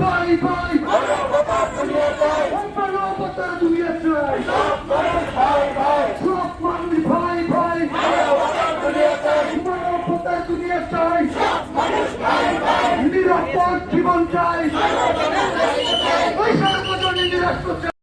ভাই ভাই মানবতার দুনিয়া চাই সব মানুষ ভাই ভাই মানবতার দুনিয়া চাই নিরাপদ জীবন চাই